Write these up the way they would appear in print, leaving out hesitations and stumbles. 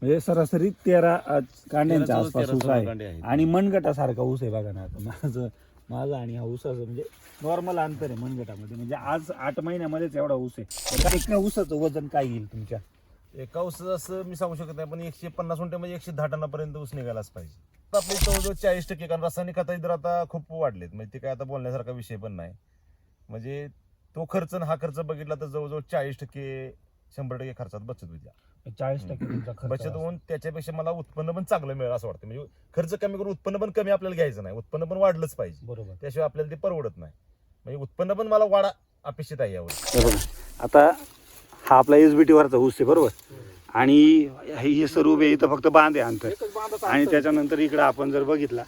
म्हणजे सरासरी 13 कांड्यांच्या 13 आसपास 14 ऊस आहे कांडे आहेत. आणि मनगटासारखा ऊस आहे बघा ना. आता माझा आणि हा ऊसाचं म्हणजे नॉर्मल अंतर आहे मनगटामध्ये. म्हणजे आज 8 महिन्यामध्येच एवढा ऊस आहे. एका एका ऊसाचं वजन काय येईल तुमच्या? एका ऊसाचं असं मी सांगू शकत नाही, पण 150 गुंठे म्हणजे 110 टनापर्यंत ऊस निघालाच पाहिजे. तर आपले जवळजवळ 40%, कारण रासायनिक खतं दर आता खूप वाढलेत, म्हणजे ते काय आता बोलण्यासारखा विषय पण नाही. म्हणजे तो खर्च आणि हा खर्च बघितला तर जवळजवळ 40%, 100% खर्चात बचत होती. 40% तुमचा खर्च बचत असेल. होऊन त्याच्यापेक्षा मला उत्पन्न पण चांगलं मिळेल असं वाटतं. म्हणजे खर्च कमी करून उत्पन्न पण कमी आपल्याला घ्यायचं नाही, उत्पन्न पण वाढलंच पाहिजे. बरोबर. त्याशिवाय आपल्याला ते परवडत नाही. म्हणजे उत्पन्न पण मला वाढा अपेक्षित आहे यावर. हे बघा, आता हा आपला SBT वरचा ऊस आहे बरोबर. आणि हे सर्व उभे इथं फक्त बांध आहे अंतर. आणि त्याच्यानंतर इकडे आपण जर बघितला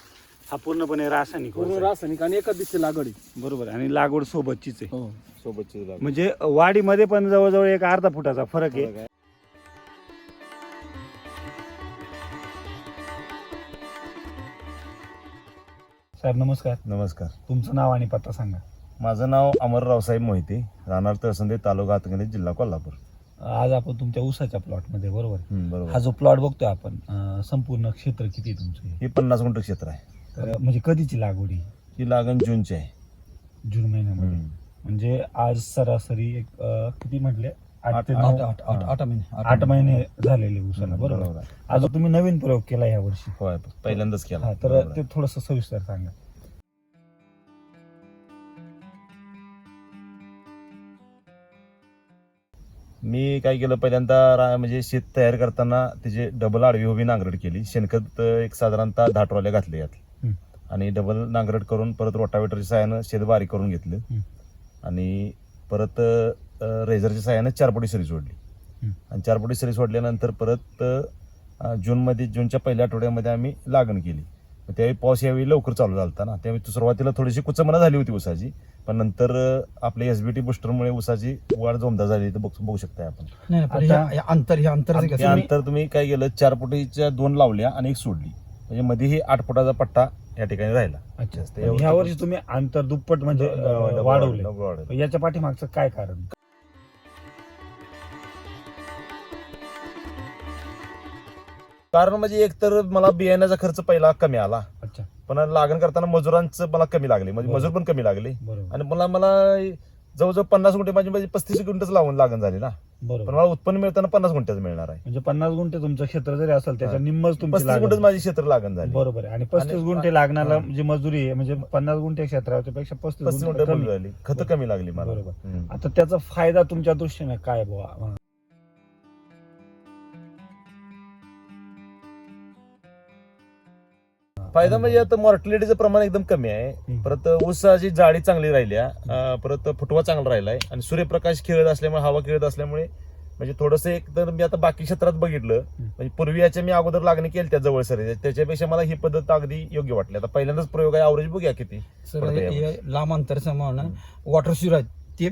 हा पूर्णपणे रासायनिक ऊस आहे. रासायनिक आणि एकाच दिवशी लागवड आहे. बरोबर. आणि लागवड सोबतचीच आहे. हो. सोबतची लागवड. म्हणजे वाढीमध्ये पण जवळजवळ एक अर्धा फुटाचा फरक आहे. साहेब नमस्कार. नमस्कार. तुमचं नाव आणि पत्ता सांगा. माझं नाव अमर रावसाहेब मोहिते, राहणार तहसंदे, तालुका हातकणंगले, जिल्हा कोल्हापूर. आज आपण तुमच्या ऊसाच्या प्लॉटमध्ये बरोबर. बरोबर. हा जो प्लॉट बघतोय आपण, संपूर्ण क्षेत्र किती आहे तुमचं? हे 50 गुंठ क्षेत्र आहे. म्हणजे कधीची लागवड आहे? ही लागण जूनची आहे. जून महिन्यामध्ये. म्हणजे आज सरासरी एक किती म्हटले? 8 महिने झालेले ऊसाला बरोबर. आज तुम्ही नवीन प्रयोग केला या वर्षी? होय, पहिल्यांदाच केला. तर ते थोडस सविस्तर सांगा. मी काय केलं, पहिल्यांदा म्हणजे शेत तयार करताना त्याची डबल आडवी उभी नांगरट केली. शेणखत एक साधारणतः 10 ट्रॉल्या घातले यात आणि डबल नांगरट करून परत रोटावेटरच्या साहाय्यानं शेत बारीक करून घेतलं आणि परत रेझरच्या साहाय्यानं 4 पोटी सरी सोडली आणि 4 पोटी सरी सोडल्यानंतर परत जूनच्या पहिल्या आठवड्यामध्ये आम्ही लागण केली. त्यावेळी पाऊस यावेळी लवकर चालू झाला होता ना, त्यावेळी सुरुवातीला थोडीशी कुचमना झाली होती ऊसाची, पण नंतर आपल्या SBT बुस्टरमुळे ऊसाची वाढ जोमदार झाली. तर बघू शकताय आपण. अंतर तुम्ही काय केलं, 4 फुटीच्या 2 लावल्या आणि 1 सोडली, म्हणजे मध्ये ही 8 फुटाचा पट्टा या ठिकाणी राहिला. अच्छा. ह्या वर्षी तुम्ही अंतर दुप्पट म्हणजे वाढवले. याच्या पाठीमागचं काय कारण? कारण म्हणजे एक तर मला बियाण्याचा खर्च पहिला कमी आला. अच्छा. पण लागण करताना मजुरांचं मला कमी लागले, म्हणजे मजूर पण कमी लागले. आणि मला जवळजवळ 50 गुंठे म्हणजे 35 गुंठेच लावून लागण झाली ना. पण मला उत्पन्न मिळताना 50 गुंठेच मिळणार आहे. म्हणजे 50 गुंठे तुमचं क्षेत्र जरी असेल त्याच्या निम्मच तुमची 35 गुंठेच माझी क्षेत्र लागण झाली. बरोबर आहे. आणि 35 गुंठे लागणारा जी मजुरी आहे, म्हणजे 50 गुंठे क्षेत्रापेक्षा 35 गुंठे कमी झाली, खत कमी लागली मला. बरोबर. आता त्याचा फायदा तुमच्या दृष्टीने काय बुवा? फायदा म्हणजे आता मॉर्टिलिटीचं प्रमाण एकदम कमी आहे. परत ऊसाची जाडी चांगली राहिल्या, परत फुटवा चांगला राहिलाय आणि सूर्यप्रकाश खेळत असल्यामुळे, हवा खेळत असल्यामुळे म्हणजे थोडंसं एक तर मी आता बाकी क्षेत्रात बघितलं, म्हणजे पूर्वी याच्या मी अगोदर लागणी केली त्या जवळ सरी, त्याच्यापेक्षा मला ही पद्धत अगदी योग्य वाटली. आता पहिल्यांदाच प्रयोग आहे, अवरेज बघूया किती लांब अंतर समान वॉटर शूर आहेत ते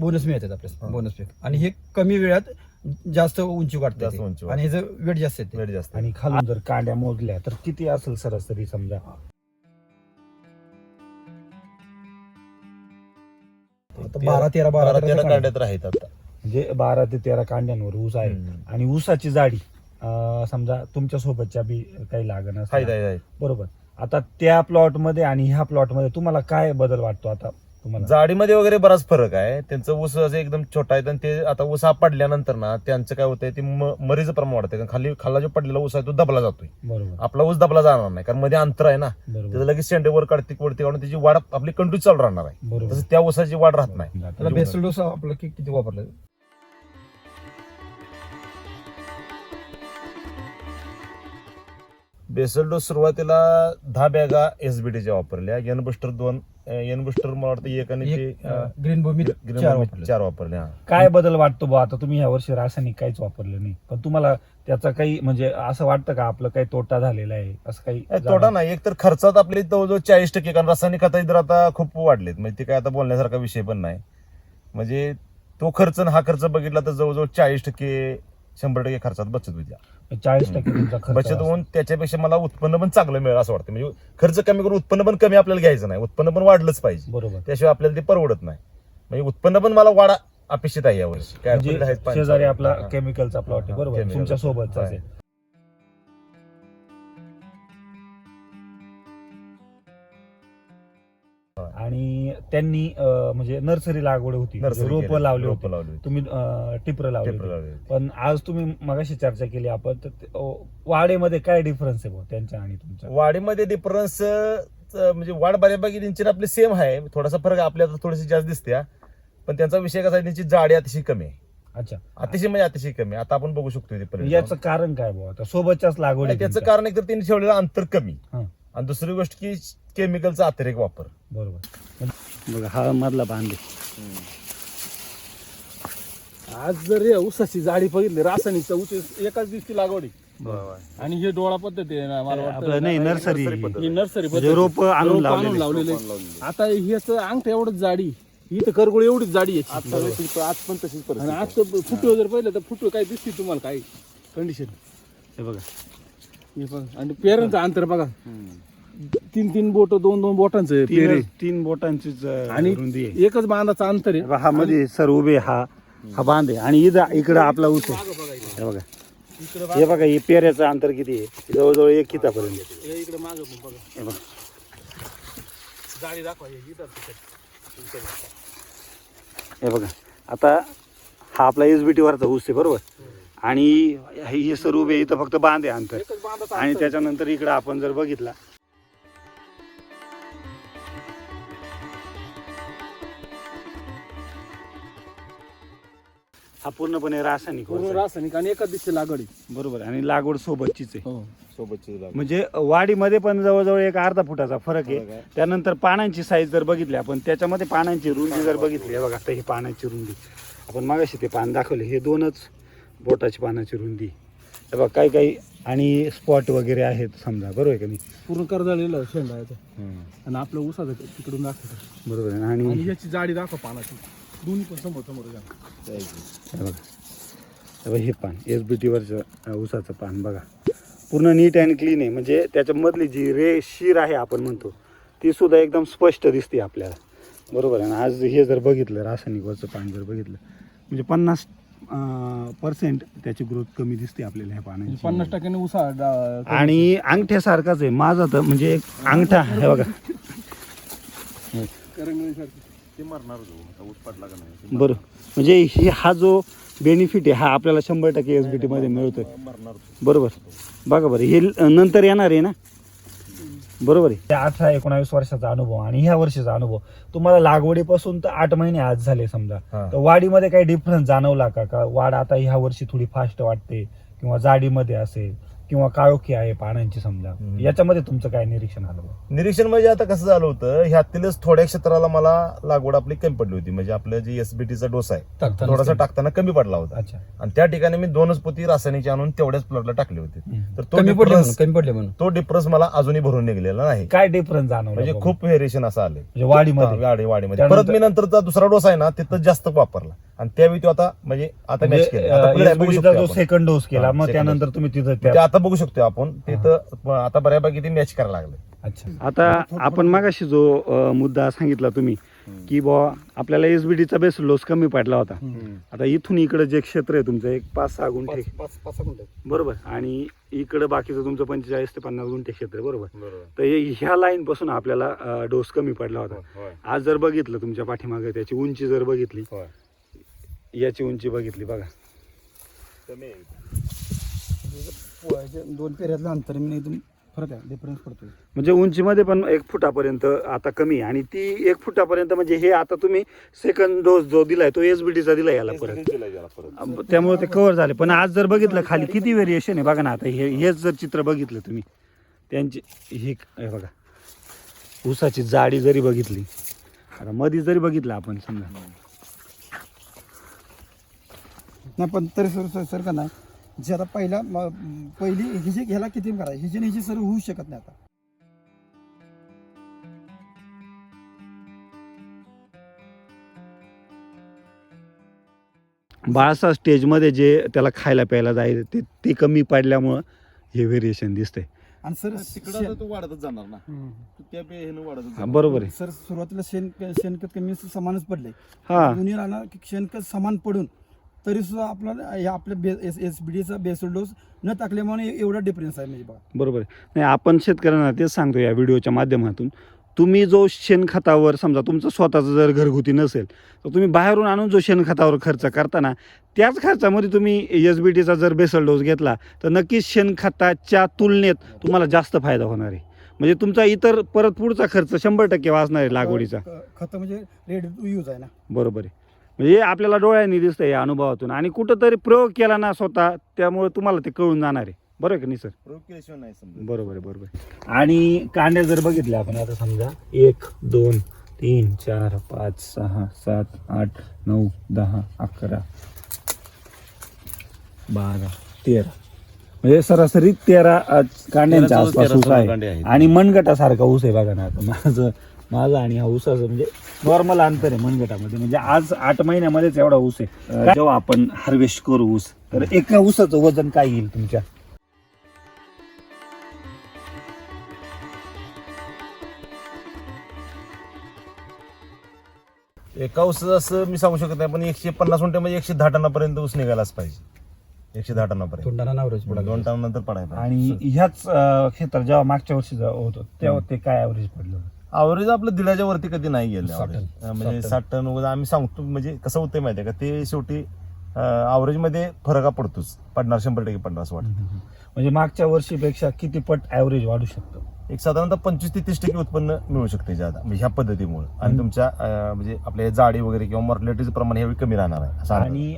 बोनस मिळतात आपल्याला, बोनस पीक. आणि हे कमी वेळात जास्त उंची वाढते आणि ह्याचं वेट जास्त येते. वेट जास्त. आणि खालून जर कांड्या मोजल्या तर किती असेल सरासरी समजा? 12-13 कांड्यात राहत आता. म्हणजे 12 ते 13 कांड्यांवर ऊस आहे. आणि ऊसाची जाडी समजा तुमच्या सोबतच्या बी काही लागण फायदा बरोबर. आता त्या प्लॉट मध्ये आणि ह्या प्लॉट मध्ये तुम्हाला काय बदल वाटतो? आता तुम्हाला जाडीमध्ये वगैरे बराच फरक आहे. त्यांचं ऊस असं एकदम छोटा आहे आणि ते आता ऊस हा पडल्यानंतर ना त्यांचं काय होतंय, ते मरीचं प्रमाण वाढतंय. खाला जो पडलेला ऊस आहे तो दबला जातोय. बरोबर. आपला ऊस दबला जाणार नाही, कारण मध्ये अंतर आहे ना. बरोबर. त्याचं लगेच शेंडेवर काढते काढून त्याची वाढ आपली कंटिन्यू चालू राहणार आहे. बरोबर. तसं त्या ऊसाची वाढ राहत नाही. त्याला बेसल डोस आपलं किती वापरलं? बेसल डोस सुरुवातीला 10 बॅगा SBTच्या वापरल्या. एन बुस्टर 2, एन बुस्टर मला वाटतं 1 आणि ग्रीन भूमी 4 वापरल्या. काय बदल वाटतो बा? आता तुम्ही ह्या वर्षी रासायनिक काहीच वापरलं नाही, पण तुम्हाला त्याचा काही म्हणजे असं वाटतं का आपलं काही तोटा झालेला आहे असं काही? तोटा नाही, एक तर खर्चात आपले जवळजवळ 40%, कारण रासायनिक खतं दर आता खूप वाढलेत, म्हणजे ते काय आता बोलण्यासारखा विषय पण नाही. म्हणजे तो खर्च आणि हा खर्च बघितला तर जवळजवळ 40%, 100% खर्चात बचत होती. 40% तुमचा खर्च बचत होऊन त्याच्यापेक्षा मला उत्पन्न पण चांगलं मिळेल असं वाटतं. म्हणजे खर्च कमी करून उत्पन्न पण कमी आपल्याला घ्यायचं नाही, उत्पन्न पण वाढलंच पाहिजे. बरोबर. त्याशिवाय आपल्याला ते परवडत नाही. म्हणजे उत्पन्न पण मला वाढा अपेक्षित आहे यावर्षी. शेजारी आपला केमिकलचा प्लॉट आहे बरोबर, तुमच्या सोबतचा आहे. आणि त्यांनी म्हणजे नर्सरी लागवड होती, नर्सरी रोपं केली, लावली रोपं होती, लावली होती. तुम्ही टिपर लावली टिपरं होती. लावली होती. पण आज तुम्ही मगाशी चर्चा केली आपण तर वाढेमध्ये काय डिफरन्स आहे भाऊ त्यांच्या आणि तुमच्या? वाढीमध्ये डिफरन्स म्हणजे वाढ बऱ्यापैकी त्यांची आणि आपली सेम आहे, थोडासा फरक आपल्याला थोडीशी जास्त दिसते हा. पण त्यांचा विषय कसा आहे, त्यांची जाडी अतिशय कमी आहे, अच्छा, अतिशय म्हणजे अतिशय कमी आहे. आता आपण बघू शकतो इथे परिणाम. याचं कारण काय भाऊ? आता सोबतच्याच लागवड आणि आहे त्याचं तुमच्या. कारण एक तर त्यांनी ठेवलेलं अंतर कमी, हा. आणि दुसरी गोष्ट की केमिकलचा अतिरेक वापर. बरोबर. बघा हा मधला बांध आहे. आज जर हे ऊसाची जाडी बघितली रासायनिकचा ऊस एकाच दिवशी लागवड आहे. आणि हे डोळा पद्धती आहे ना, मला आपलं नाही नर्सरी ही नर्सरी म्हणजे रोप आणून लावलेले. लावलेले. आता ह्याच अंगठा एवढंच जाडी, ही तर करगोळी एवढीच जाडी आहे. आज पण तशीच आणि आज तर फुटवे जर पाहिलं तर फुटवे काय दिसते तुम्हाला काय कंडिशन हे बघा. हे बघा. आणि पेरांचं अंतर बघा, 3 बोट 2 बोटांचं पेरे, 3 बोटांचीच आणि रुंदी आहे. एकच बांधाचं अंतर आहे. हा मध्ये सर उभे हा बांध आहे आणि इकडं आपला ऊस आहे. हे बघा, हे बघा, हे पेऱ्याचं अंतर किती आहे? जवळजवळ 1 कितापर्यंत. इकडे मागं पण बघा, हे बघा, जाडी दाखवा. हे बघा. आता हा आपला SBT वरचा ऊस आहे बरोबर, आणि हे सर उभे इथं फक्त बांध आहे अंतर, एकच बांधाचं आणि अंतर. त्याच्यानंतर इकडं आपण जर बघितला हा पूर्णपणे रासायनिक ऊस पूर्ण आहे. रासायनिक आणि एकाच दिवशी लागवड आहे. बरोबर, आणि लागवड सोबतचीच आहे. हो. सोबतची लागवड. म्हणजे वाढीमध्ये पण जवळजवळ 1 अर्धा फुटाचा फरक फरक आहे. आहे. त्यानंतर पानांची साईज जर बघितली आपण, त्याच्यामध्ये पानांची रुंदी जर बघितली, हे बघा आता ही पानांची रुंदी आपण मागाशी ते पान दाखवले, हे 2च बोटाची पानाची रुंदी. हे बघा काही काही आणि स्पॉट वगैरे आहेत समजा, बरोबर आहे का नाही? पूर्ण कर्जाळलेलं शेंडा आहे तो. आणि आपलं ऊसाचं तिकडून दाखवतो. बरोबर आहे ना? आणि आणि याची जाडी दाखव पानाची, दोन्ही पण समोर समोर जा. हे बघा, हे बघा, हे पान SBT वरचं ऊसाचं पान बघा, पूर्ण नीट अँड क्लीन आहे. म्हणजे त्याच्यामधली जी शीर आहे आपण म्हणतो, ती सुद्धा एकदम स्पष्ट दिसते आपल्याला, बरोबर आहे ना? आज हे जर बघितलं रासायनिक वरचं पान जर बघितलं, म्हणजे 50% त्याची ग्रोथ कमी दिसते आपल्याला ह्या पानाची. 50% ऊसा आणि अंगठ्यासारखाच आहे माझा तर, म्हणजे एक अंगठा हे बघा. ते मरणार जो, आता ऊस पडला का नाही बरं, म्हणजे हा जो बेनिफिट आहे हा आपल्याला 100% SBT मध्ये मिळतोय, मरणार. बरोबर. बघा बरं, हे नंतर येणार आहे ना, बरोबर आहे. 18-19 वर्षाचा अनुभव आणि ह्या वर्षीचा अनुभव तुम्हाला लागवडीपासून तर 8 महिने आज झाले समजा, हा. तर वाढीमध्ये काही डिफरन्स जाणवला का? वाढ आता ह्या वर्षी थोडी फास्ट वाटते, किंवा जाडीमध्ये असेल, किंवा काळोखी आहे पानांची समजा, याच्यामध्ये तुमचं काय निरीक्षण आलं? निरीक्षण म्हणजे आता कसं झालं होतं, ह्यातीलच थोड्या क्षेत्राला मला लागवड आपली कमी पडली होती. म्हणजे आपलं जे SBTचा डोस आहे टाकताना थोडासा टाकताना कमी पडला होता, अच्छा, आणि त्या ठिकाणी मी 2च पोती रासायनिकची आणून तेवढ्याच प्लॉटला टाकले होते. तर तो कमी पडले difference- कमी पडले म्हणून तो डिफरन्स मला अजूनही भरून निघलेला नाही. काय डिफरन्स जाणवला? म्हणजे बाबा? खूप व्हेरिएशन असं आले म्हणजे वाढीमध्ये वाढीमध्ये. त्यानंतर- परत मी नंतरचा दुसरा डोस आहे ना, तिथं जास्त वापरला, आणि त्यावेळी तो आता म्हणजे आता मॅच केला. आता पुढे बघू SBT शकतो चा जो आपण. सेकंड डोस केला, हा, मग second त्यानंतर तुम्ही तिथं ते आता बघू शकतो आपण तिथं आता बऱ्यापैकी ते मॅच करायला लागले. अच्छा. आता आपण मागाशी जो मुद्दा सांगितला तुम्ही, की बुवा आपल्याला SBT चा बेस डोस कमी पडला होता. आता इथून इकडे जे क्षेत्र आहे तुमचं, एक 5-6 गुंठे, 5 गुंठे बरोबर, आणि इकडे बाकीचं तुमचं 45 ते 50 गुंठे क्षेत्र आहे, बरोबर. तर ह्या लाईन पासून आपल्याला डोस कमी पडला होता. आज जर बघितलं तुमच्या पाठीमागे, त्याची उंची जर बघितली, याची उंची बघितली बघा, 2 पेऱ्यातलं अंतर म्हणजे एकदम फरक आहे, डिफरन्स पडतोय. म्हणजे उंचीमध्ये पण 1 फुटापर्यंत आता कमी आहे. आणि ती 1 फुटापर्यंत म्हणजे हे आता तुम्ही सेकंड डोस जो दिलाय तो SBT चा दिलाय याला परत, त्यामुळे ते कव्हर झाले. पण आज जर बघितलं खाली किती व्हेरिएशन आहे बघा ना. आता हेच जर चित्र बघितलं तुम्ही, त्यांची हे बघा, ऊसाची जाडी जरी बघितली, आता मध्ये जरी बघितलं आपण समजा, नाही पण तरी सर का नाही, जे आता पहिली हिजे ह्याला किती करा, हिची सर होऊ शकत नाही. आता बाळासा स्टेजमध्ये जे त्याला खायला प्यायला जायचं ते कमी पडल्यामुळं हे व्हेरिएशन दिसतंय. आणि सर तिकडं तो वाढतच जाणार ना, त्या ह्यानं वाढतच हा, जाणार. बरोबर आहे. सर सुरुवातीला शेणखत कमी समानच पडले, हा, दोन्ही राहणार शेणखत समान पडून तरी सुद्धा आपल्या SBTचा बेसल डोस न टाकल्यामुळे एवढा डिफरन्स आहे. म्हणजे बघा, बरोबर आहे. नाही, आपण शेतकऱ्यांना तेच सांगतो या व्हिडिओच्या माध्यमातून, तुम्ही जो शेणखतावर समजा तुमचं स्वतःचं जर घरगुती नसेल तर तुम्ही बाहेरून आणून जो शेणखतावर खर्च करताना त्याच खर्चामध्ये तुम्ही SBTचा जर बेसल डोस घेतला तर नक्कीच शेणखताच्या तुलनेत तुम्हाला जास्त फायदा होणार आहे. म्हणजे तुमचा इतर परत पुढचा खर्च 100% वाचणार आहे लागवडीचा. खत म्हणजे रेडी टू यूज आहे ना. बरोबर आहे. म्हणजे आपल्याला डोळ्यांनी दिसतंय या अनुभवातून आणि कुठंतरी प्रयोग केला ना स्वतः त्यामुळे तुम्हाला ते कळून जाणार आहे. बरोबर आहे का नाही सर? प्रयोग केल्याशिवाय नाही समजत. बरोबर आहे, बरोबर आहे. आणि कांड्या जर बघितल्या आपण आता समजा 1 2 3 4 5 6 7 8 9 10 11 12 13 म्हणजे सरासरी 13 कांड्यांच्या आसपास ऊस आहे. आणि मनगटासारखा ऊस आहे बघा ना. आता माझं आणि हा ऊसाचं म्हणजे नॉर्मल अंतर आहे मनगटामध्ये. म्हणजे आज 8 महिन्यामध्येच एवढा ऊस आहे. जेव्हा आपण हार्वेस्ट करू ऊस तर एका ऊसाचं वजन काय येईल तुमच्या? एका ऊसाचं असं मी सांगू शकत नाही, पण 150 गुंठ्यामध्ये 110 टनापर्यंत ऊस निघायलाच पाहिजे. 110 टनापर्यंत. 2 टनानं average पडलं. 2 टनानंतर पडायला पाहिजे. आणि ह्याच क्षेत्रात जेव्हा मागच्या वर्षी होतं तेव्हा ते काय ॲव्हरेज पडलं? अवरेज आपलं दिल्याच्या वरती कधी नाही गेलं. 60 टन. average. म्हणजे 60 टन वगैरे आम्ही सांगतो. म्हणजे कसं होतं माहिती आहे का, ते शेवटी अवरेज मध्ये फरक पडतोच. पडणार 100% पडणार असं वाटतं. म्हणजे मागच्या वर्षीपेक्षा किती पट ॲव्हरेज वाढू शकतं? एक साधारणतः 25 ते 30% उत्पन्न मिळू शकते ज्यादा म्हणजे ह्या पद्धतीमुळे. आणि तुमच्या म्हणजे आपल्या जाडी वगैरे किंवा मॉर्टॅलिटीचं प्रमाण ह्यावेळी कमी राहणार आहे असं. आणि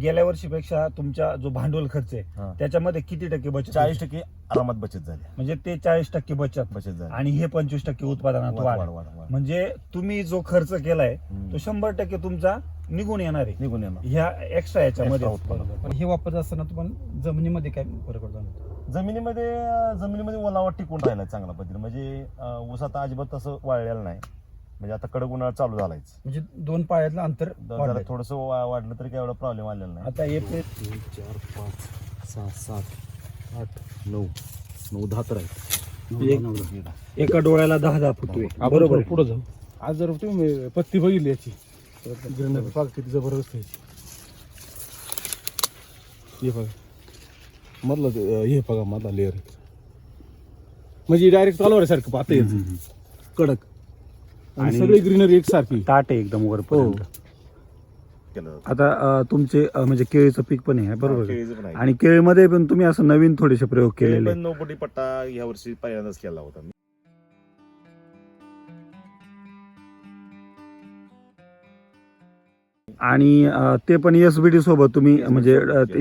गेल्या वर्षीपेक्षा तुमचा जो भांडवल खर्च आहे त्याच्यामध्ये किती टक्के बचत? 40% आरामात बचत झाली. म्हणजे ते 40% बचत झाली. आणि हे 25% उत्पादनात वाढ. म्हणजे तुम्ही जो खर्च केलाय तो 100% तुमचा निघून येणार आहे ह्या एक्स्ट्रा याच्यामध्ये. पण हे वापरत असताना तुम्हाला जमिनीमध्ये काय फरक पडतो? जमिनीमध्ये ओलावा टिकून राहिला चांगला पद्धतीने. म्हणजे ऊस आता अजिबात असं वाळलेलं नाही. म्हणजे आता कडक उन्हाळा चालू झालायच. म्हणजे 2 पायातलं अंतर जरा थोडस वाढलं तरी काय एवढा प्रॉब्लेम आलेला नाही. आता एप्रिल 3 4 5 6 7 8 9 9 10 तर आहे. एका डोळ्याला 10 फुटवे. बरोबर आहे. पुढे जाऊ. आज जर तुम्ही पत्ती बघितली याची ग्रीनरी बघा किती जबरदस्त आहे. हे बघा मधलं हे बघा मधला लेअर म्हणजे डायरेक्ट तलवारीसारखं पाहता येतं कडक. आणि सगळी ग्रीनरी एकसारखी ताट आहे एकदम वरपर्यंत. केलं जातं. आता तुमचे म्हणजे केळीचं पीक पण आहे बरोबर आहे? केळीचं पण आहे. आणि केळीमध्ये पण तुम्ही असं नवीन थोडेसे प्रयोग केलेले पण 9 फुटी पट्टा या वर्षी पहिल्यांदाच केला होता मी. आणि ते पण SBT सोबत तुम्ही म्हणजे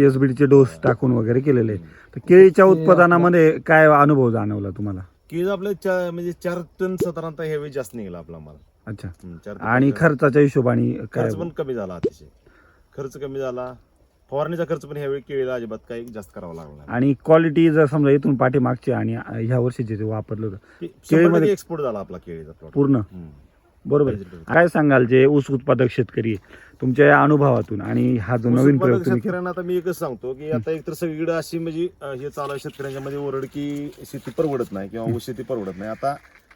SBTचे डोस टाकून वगैरे केलेले. तर केळीच्या उत्पादनामध्ये काय अनुभव जाणवला तुम्हाला? केळी आपले म्हणजे 4 टन साधारणतः ह्यावेळी जास्त निघाला आपला माल. अच्छा. 4 टन. आणि खर्चाच्या हिशोबाने काय? खर्च पण कमी झाला. अतिशय खर्च कमी झाला. फवारणीचा खर्च पण ह्यावेळी केळीला अजिबात काही जास्त करावा लागला. आणि क्वालिटी जर समजा इथून पाठीमागची आणि ह्या वर्षीचे जे वापरलं होतं केळीमध्ये एक्सपोर्ट झाला आपला केळीचा प्लॉट पूर्ण. बरोबर. काय सांगाल जे ऊस उत्पादक शेतकरी तुमच्या या अनुभवातून आणि हा जो नवीन प्रयोग तुम्ही शेतकऱ्यांना आता मी एकच सांगतो की आता एकतर सगळीकडे अशी म्हणजे हे चालू आहे शेतकऱ्यांच्या मध्ये ओरड की शेती परवडत नाही किंवा ऊस शेती परवडत नाही. आता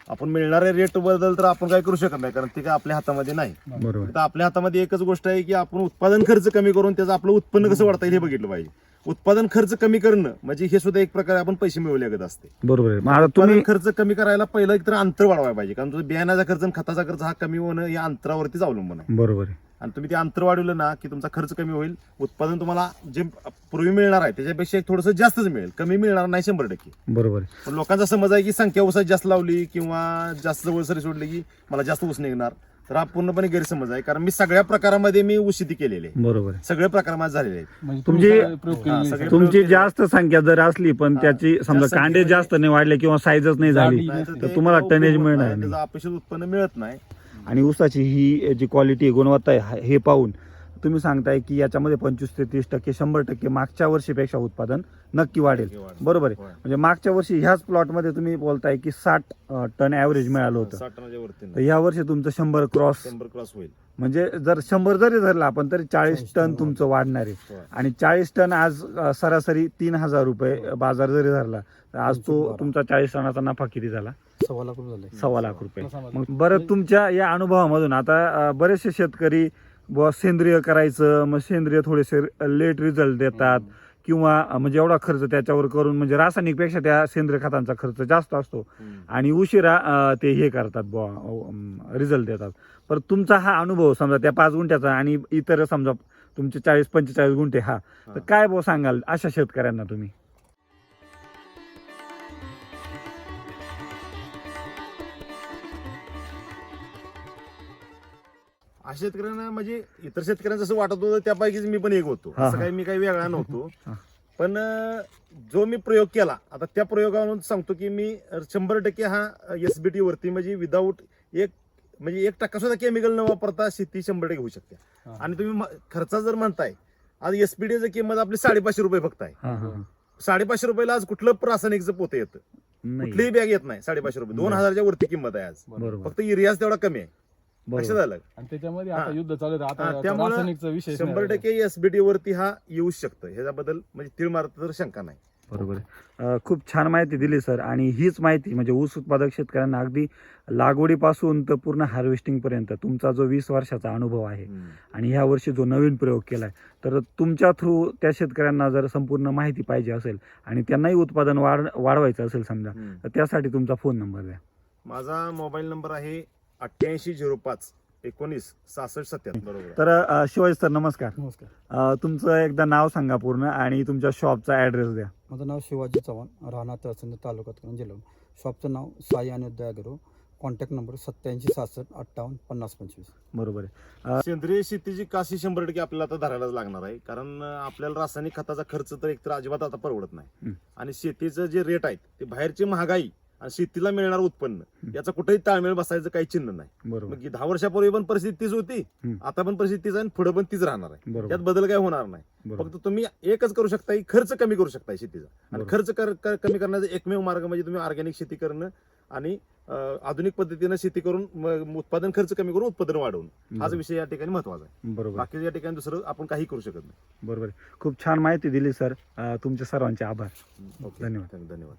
आपण मिळणारे रेट बद्दल तर आपण काय करू शकत नाही कारण ते काय आपल्या हातामध्ये नाही. बरोबर. तर आपल्या हातामध्ये एकच गोष्ट आहे की आपण उत्पादन खर्च कमी करून त्याचं आपलं उत्पन्न कसं वाढता येईल हे बघितलं पाहिजे. उत्पादन खर्च कमी करणं म्हणजे हे सुद्धा एक प्रकारे आपण पैसे मिळवले असते. बरोबर आहे. मग आता तुम्ही उत्पादन खर्च कमी करायला पहिलं एक तर अंतर वाढवायला पाहिजे कारण तुझं बियाण्याचा खर्च आणि खताचा खर्च हा कमी होणं या अंतरावरतीच अवलंबून आहे. बरोबर आहे. आणि तुम्ही ते अंतर वाढवलं ना की तुमचा खर्च कमी होईल. उत्पादन तुम्हाला जे पूर्वी मिळणार आहे त्याच्यापेक्षा थोडंसं जास्तच मिळेल. कमी मिळणार नाही 100%. बरोबर आहे. पण लोकांचा समज आहे की संख्या ऊसात जास्त लावली किंवा जास्त जवळसरी सोडली की मला जास्त ऊस निघणार. तर हा पूर्णपणे गैरसमज आहे कारण मी सगळ्या प्रकारामध्ये मी ऊस शेती केलेली आहे. बरोबर आहे. सगळे प्रकार माझे झालेले आहेत. म्हणजे तुमची प्रयोग केलेले सगळे तुमची जास्त संख्या जर असली पण त्याची समजा कांडे जास्त नाही वाढले किंवा साईजच नाही झाली नाही तर तर ते तुम्हाला उपयोग टनेज होत मिळणार नाही, नाही. त्याचं अपेक्षित उत्पन्न मिळत नाही. आणि ऊसाची ही जी क्वालिटी गुणवत्ता आहे हे पाहून तुम्ही सांगताय की याच्यामध्ये 25 ते 30% 100% मागच्या वर्षीपेक्षा उत्पादन नक्की वाढेल. बरोबर आहे. म्हणजे मागच्या वर्षी ह्याच प्लॉटमध्ये तुम्ही बोलताय की 60 टन ॲव्हरेज मिळालं होतं. 60 टनाच्या वरती तर नाही. या वर्षी तुमचं 100 क्रॉस 100 क्रॉस होईल. म्हणजे जर 100 जरी धरला आपण तरी 40 टन तुमचं वाढणार आहे. होय. आणि 40 टन आज सरासरी 3,000 रुपये बाजार जरी धरला तर आज तो तुमचा 40 टनाचा नफा किती झाला? 1.25 लाख रुपये झाले. 1.25 लाख रुपये. मग बरं तुमच्या या अनुभवामधून आता बरेचसे शेतकरी सेंद्रिय करायचं मग सेंद्रिय थोडेसे लेट रिझल्ट देतात किंवा म्हणजे एवढा खर्च त्याच्यावर करून म्हणजे रासायनिकपेक्षा त्या सेंद्रिय खतांचा खर्च जास्त असतो आणि उशिरा ते हे करतात रिझल्ट देतात. पण तुमचा हा अनुभव समजा त्या 5 गुंठ्याचा आणि इतर समजा तुमचे 40-45 गुंठे तर काय सांगाल अशा शेतकऱ्यांना तुम्ही? अशा शेतकऱ्यांना म्हणजे इतर शेतकऱ्यांना जसं वाटत होतं त्यापैकीच मी पण एक होतो. हा, असं हा. काही मी काही वेगळा नव्हतो. हा. पण जो मी प्रयोग केला आता त्या प्रयोगावरून सांगतो की मी 100% हा SBT वरती म्हणजे विदाऊट म्हणजे 1% सुद्धा केमिकल न वापरता शेती 100% होऊ शकते. हा. आणि तुम्ही खर्चा जर म्हणताय आज SBT ची किंमत आपली 550 रुपये फक्त आहे. 550 रुपयाला आज कुठलं रासायनिकचं पोते येतं, नाही. कुठलीही बॅग येत नाही. 550 रुपये 2000च्या वरती किंमत आहे आज. बरोबर फक्त युरियाच तेवढा कमी आहे. असं झालं. आणि त्याच्यामध्ये आता हा. युद्ध चालू आहे. हा, आता त्यामुळं रासायनिकचा विषय 100% SBT वरती हा येऊ शकतं. ह्याच्याबद्दल म्हणजे तीळ मारत तर शंका नाही. बरोबर आहे. खूप छान माहिती दिली सर. आणि हीच माहिती म्हणजे ऊस उत्पादक शेतकऱ्यांना अगदी लागवडीपासून तर पूर्ण हार्वेस्टिंग पर्यंत तुमचा जो 20 वर्षाचा अनुभव आहे आणि ह्या वर्षी जो नवीन प्रयोग केलाय तर तुमच्या थ्रू त्या शेतकऱ्यांना जर संपूर्ण माहिती पाहिजे असेल आणि त्यांनाही उत्पादन वाढवायचं असेल समजा तर त्यासाठी तुमचा फोन नंबर द्या. माझा मोबाईल नंबर आहे 8805 19 66 77. बरोबर. तर शिवाजी सर नमस्कार. नमस्कार. तुमचं एकदा नाव सांगा पूर्ण आणि तुमच्या शॉपचा ॲड्रेस द्या. माझं नाव शिवाजी चव्हाण, राहणार तहसील तालुका जिल्हा. शॉपचं नाव साई आणि दयागुरु. Contact number 87 66 58 50 25. बरोबर आहे. सेंद्रिय शेतीची काशी 100% आपल्याला आता धरायलाच लागणार आहे. कारण आपल्याला रासायनिक खताचा खर्च तर एकतर अजिबात आता परवडत नाही. आणि शेतीचं जे रेट आहेत ते बाहेरची महागाई आणि शेतीला मिळणार उत्पन्न याचा कुठेही ताळमेळ बसायचं काही चिन्ह नाही. बरोबर मग 10 वर्षापूर्वी पण परिस्थिती तीच होती, आता पण परिस्थिती तीच आहे आणि पुढे पण तीच राहणार आहे. बरोबर त्यात बदल काय होणार नाही. बरोबर. फक्त तुम्ही एकच करू शकता, खर्च कमी करू शकता शेतीचा. आणि बरोबर. खर्च कमी करण्याचा एकमेव मार्ग म्हणजे तुम्ही ऑर्गॅनिक शेती करणं आणि आधुनिक पद्धतीनं शेती करून उत्पादन खर्च कमी करून उत्पादन वाढवणं हाच विषय या ठिकाणी महत्वाचा आहे. बरोबर बाकी या ठिकाणी दुसरं आपण काही करू शकत नाही. बरोबर. खूप छान माहिती दिली सर. तुमच्या सर्वांचे आभार. ओके. धन्यवाद. धन्यवाद.